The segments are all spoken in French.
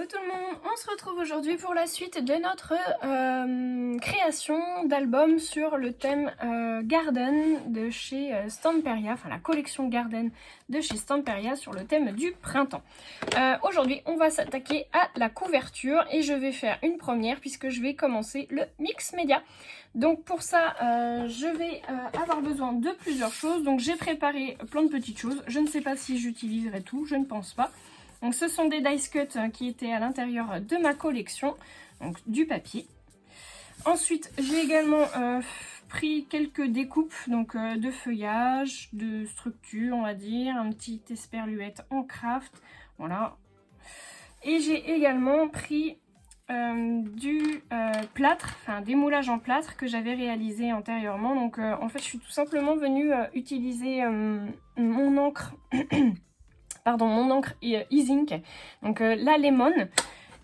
Hello tout le monde, on se retrouve aujourd'hui pour la suite de notre création d'album sur le thème Garden de chez Stamperia, enfin la collection Garden de chez Stamperia sur le thème du printemps. Aujourd'hui on va s'attaquer à la couverture et je vais faire une première puisque je vais commencer le mix média. Donc pour ça je vais avoir besoin de plusieurs choses, donc j'ai préparé plein de petites choses, je ne sais pas si j'utiliserai tout, je ne pense pas. Donc ce sont des dice cuts qui étaient à l'intérieur de ma collection, donc du papier. Ensuite j'ai également pris quelques découpes donc de feuillage, de structure on va dire, un petit esperluette en craft, voilà. Et j'ai également pris du plâtre, enfin des moulages en plâtre que j'avais réalisé antérieurement. Donc en fait je suis tout simplement venue utiliser mon encre mon encre e-ink, donc la Lemon.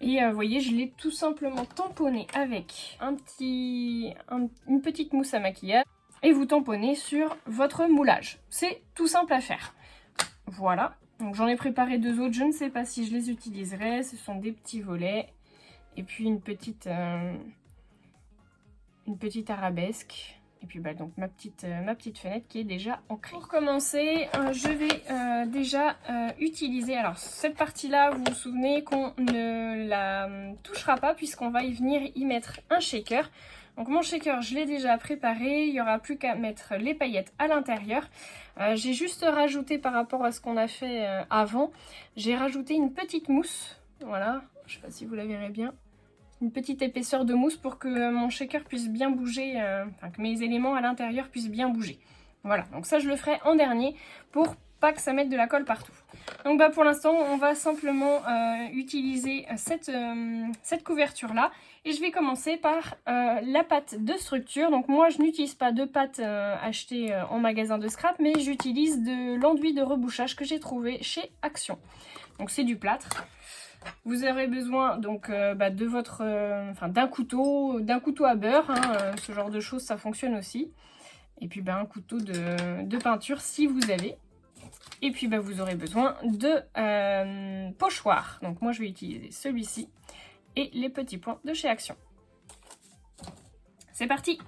Et vous voyez, je l'ai tout simplement tamponné avec une petite mousse à maquillage. Et vous tamponnez sur votre moulage. C'est tout simple à faire. Voilà. Donc j'en ai préparé deux autres. Je ne sais pas si je les utiliserai. Ce sont des petits volets. Et puis une petite arabesque. Et puis donc ma petite fenêtre qui est déjà ancrée. Pour commencer, je vais déjà utiliser, alors cette partie-là, vous vous souvenez qu'on ne la touchera pas puisqu'on va y venir y mettre un shaker. Donc mon shaker, je l'ai déjà préparé, il n'y aura plus qu'à mettre les paillettes à l'intérieur. J'ai juste rajouté par rapport à ce qu'on a fait avant, j'ai rajouté une petite mousse, voilà, je ne sais pas si vous la verrez bien. Une petite épaisseur de mousse pour que mon shaker puisse bien bouger, enfin que mes éléments à l'intérieur puissent bien bouger. Voilà, donc ça je le ferai en dernier pour pas que ça mette de la colle partout. Donc pour l'instant on va simplement utiliser cette couverture là et je vais commencer par la pâte de structure. Donc moi je n'utilise pas de pâte achetée en magasin de scrap, mais j'utilise de l'enduit de rebouchage que j'ai trouvé chez Action. Donc c'est du plâtre. Vous aurez besoin donc de votre, d'un couteau à beurre, hein, ce genre de choses ça fonctionne aussi. Et puis un couteau de peinture si vous avez. Et puis vous aurez besoin de pochoirs. Donc moi je vais utiliser celui-ci et les petits points de chez Action. C'est parti!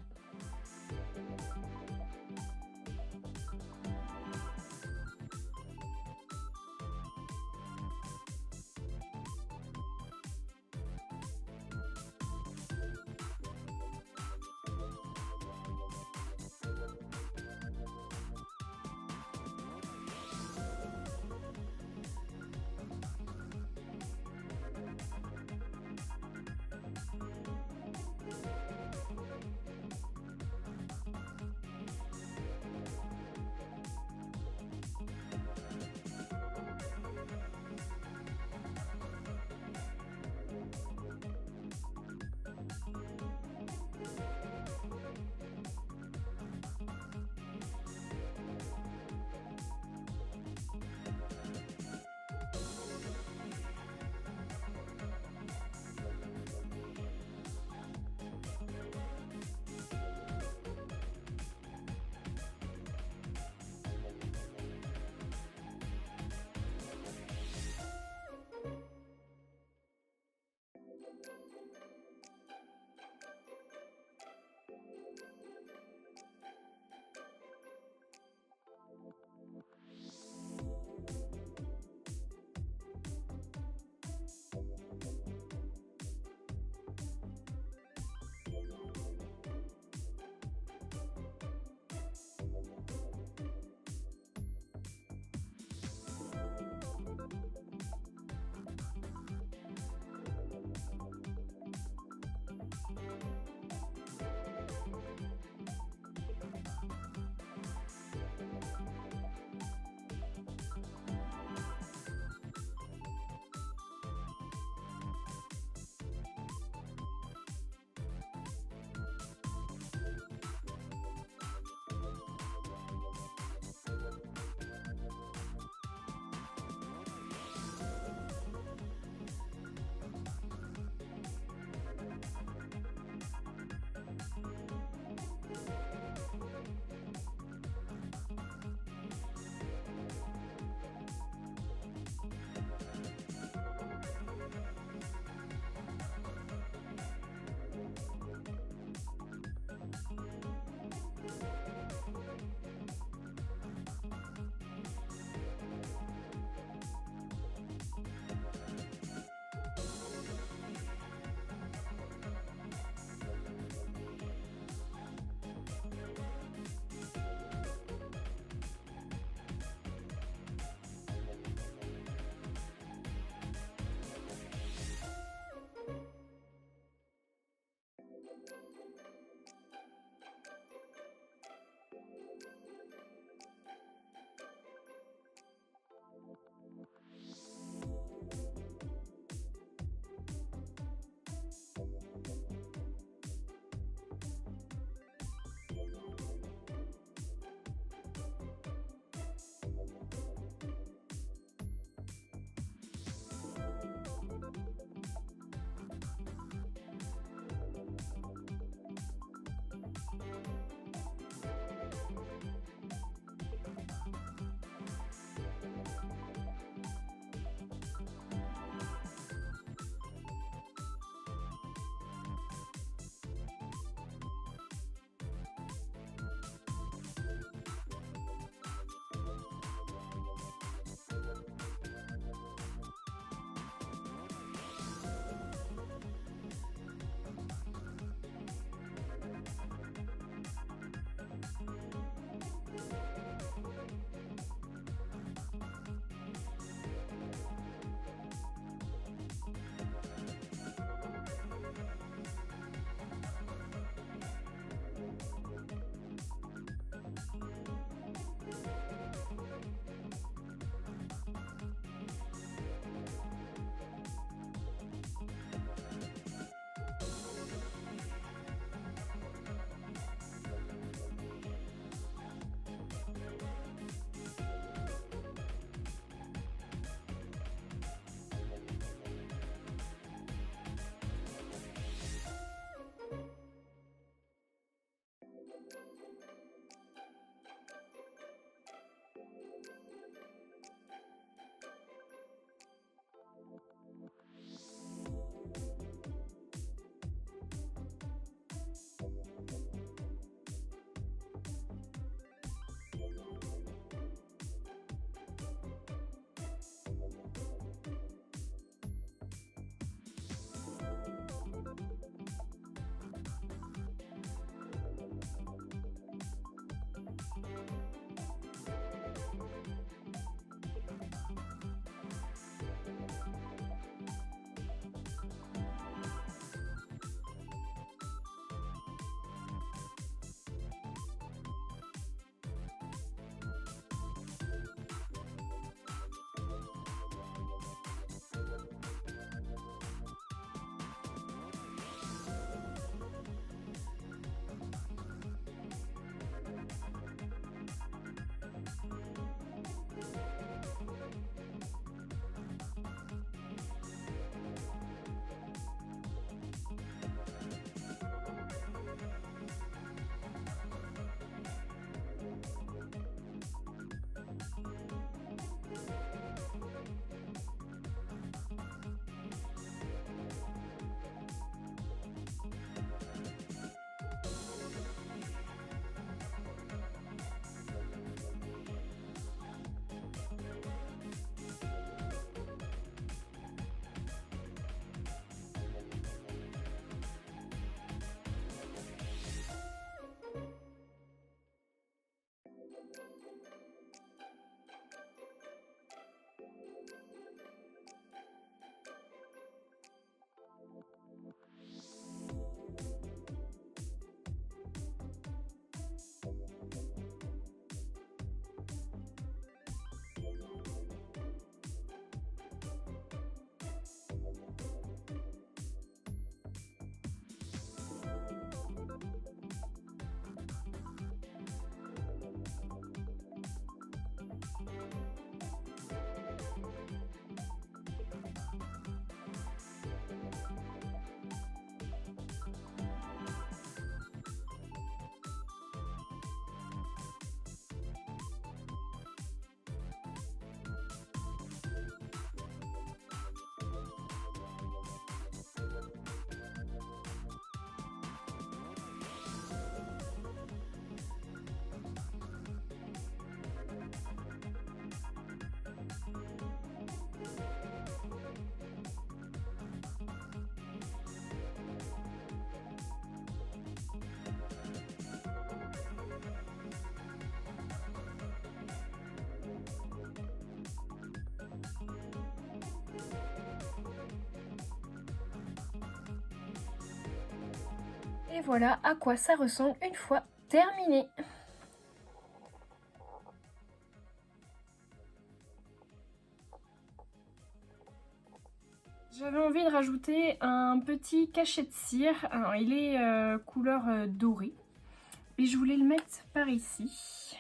Et voilà à quoi ça ressemble une fois terminé. J'avais envie de rajouter un petit cachet de cire. Alors il est couleur dorée. Et je voulais le mettre par ici.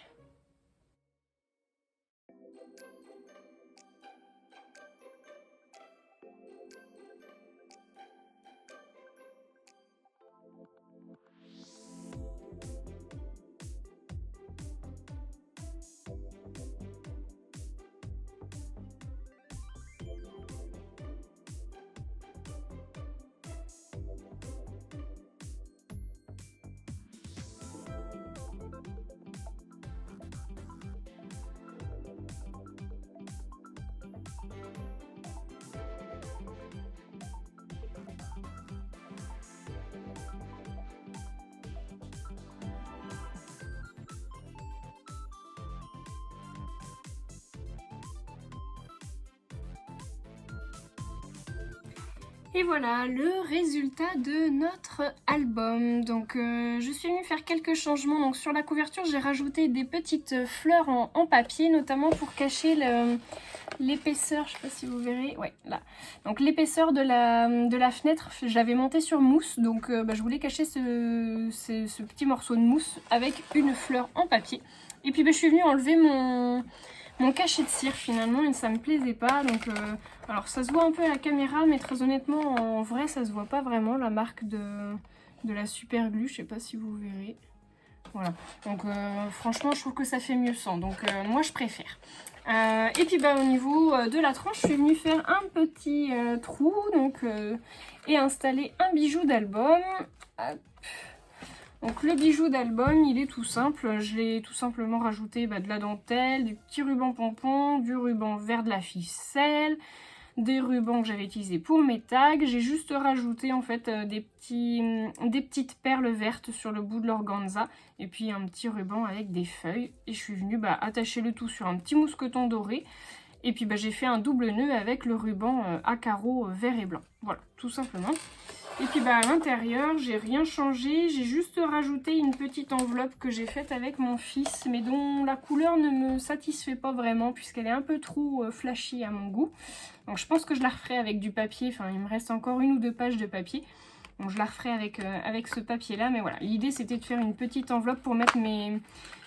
Et voilà le résultat de notre album. Donc je suis venue faire quelques changements. Donc sur la couverture j'ai rajouté des petites fleurs en papier, notamment pour cacher l'épaisseur, je sais pas si vous verrez, ouais là. Donc l'épaisseur de la fenêtre, j'avais monté sur mousse, donc je voulais cacher ce petit morceau de mousse avec une fleur en papier. Et puis je suis venue enlever mon cachet de cire finalement et ça me plaisait pas, donc alors ça se voit un peu à la caméra mais très honnêtement en vrai ça se voit pas vraiment, la marque de la super glue, je sais pas si vous verrez. Voilà, donc franchement je trouve que ça fait mieux sans, donc moi je préfère. Et puis au niveau de la tranche, je suis venue faire un petit trou donc, et installer un bijou d'album. Donc le bijou d'album, il est tout simple, je l'ai tout simplement rajouté de la dentelle, du petit ruban pompon, du ruban vert de la ficelle, des rubans que j'avais utilisés pour mes tags. J'ai juste rajouté en fait des petites perles vertes sur le bout de l'organza et puis un petit ruban avec des feuilles. Et je suis venue attacher le tout sur un petit mousqueton doré. Et puis j'ai fait un double nœud avec le ruban à carreaux vert et blanc. Voilà, tout simplement. Et puis à l'intérieur, j'ai rien changé, j'ai juste rajouté une petite enveloppe que j'ai faite avec mon fils, mais dont la couleur ne me satisfait pas vraiment puisqu'elle est un peu trop flashy à mon goût. Donc je pense que je la referai avec du papier, enfin il me reste encore 1 ou 2 pages de papier. Donc je la referai avec ce papier là, mais voilà, l'idée c'était de faire une petite enveloppe pour mettre mes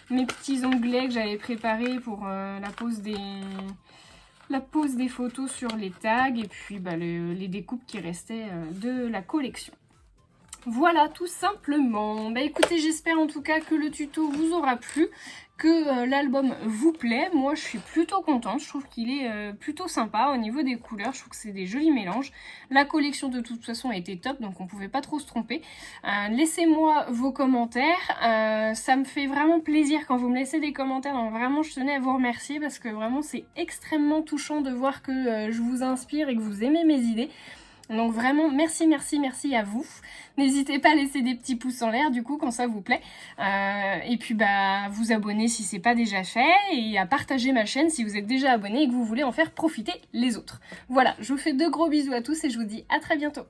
petits onglets que j'avais préparés pour la pose des photos sur les tags et puis les découpes qui restaient de la collection. Voilà tout simplement. Écoutez, j'espère en tout cas que le tuto vous aura plu, que l'album vous plaît. Moi je suis plutôt contente, je trouve qu'il est plutôt sympa au niveau des couleurs, je trouve que c'est des jolis mélanges. La collection de toute façon a été top, donc on pouvait pas trop se tromper. Laissez-moi vos commentaires, ça me fait vraiment plaisir quand vous me laissez des commentaires, donc vraiment je tenais à vous remercier parce que vraiment c'est extrêmement touchant de voir que je vous inspire et que vous aimez mes idées. Donc vraiment merci, merci, merci à vous. N'hésitez pas à laisser des petits pouces en l'air du coup quand ça vous plaît. Et puis vous abonner si c'est pas déjà fait et à partager ma chaîne si vous êtes déjà abonné et que vous voulez en faire profiter les autres. Voilà, je vous fais de gros bisous à tous et je vous dis à très bientôt.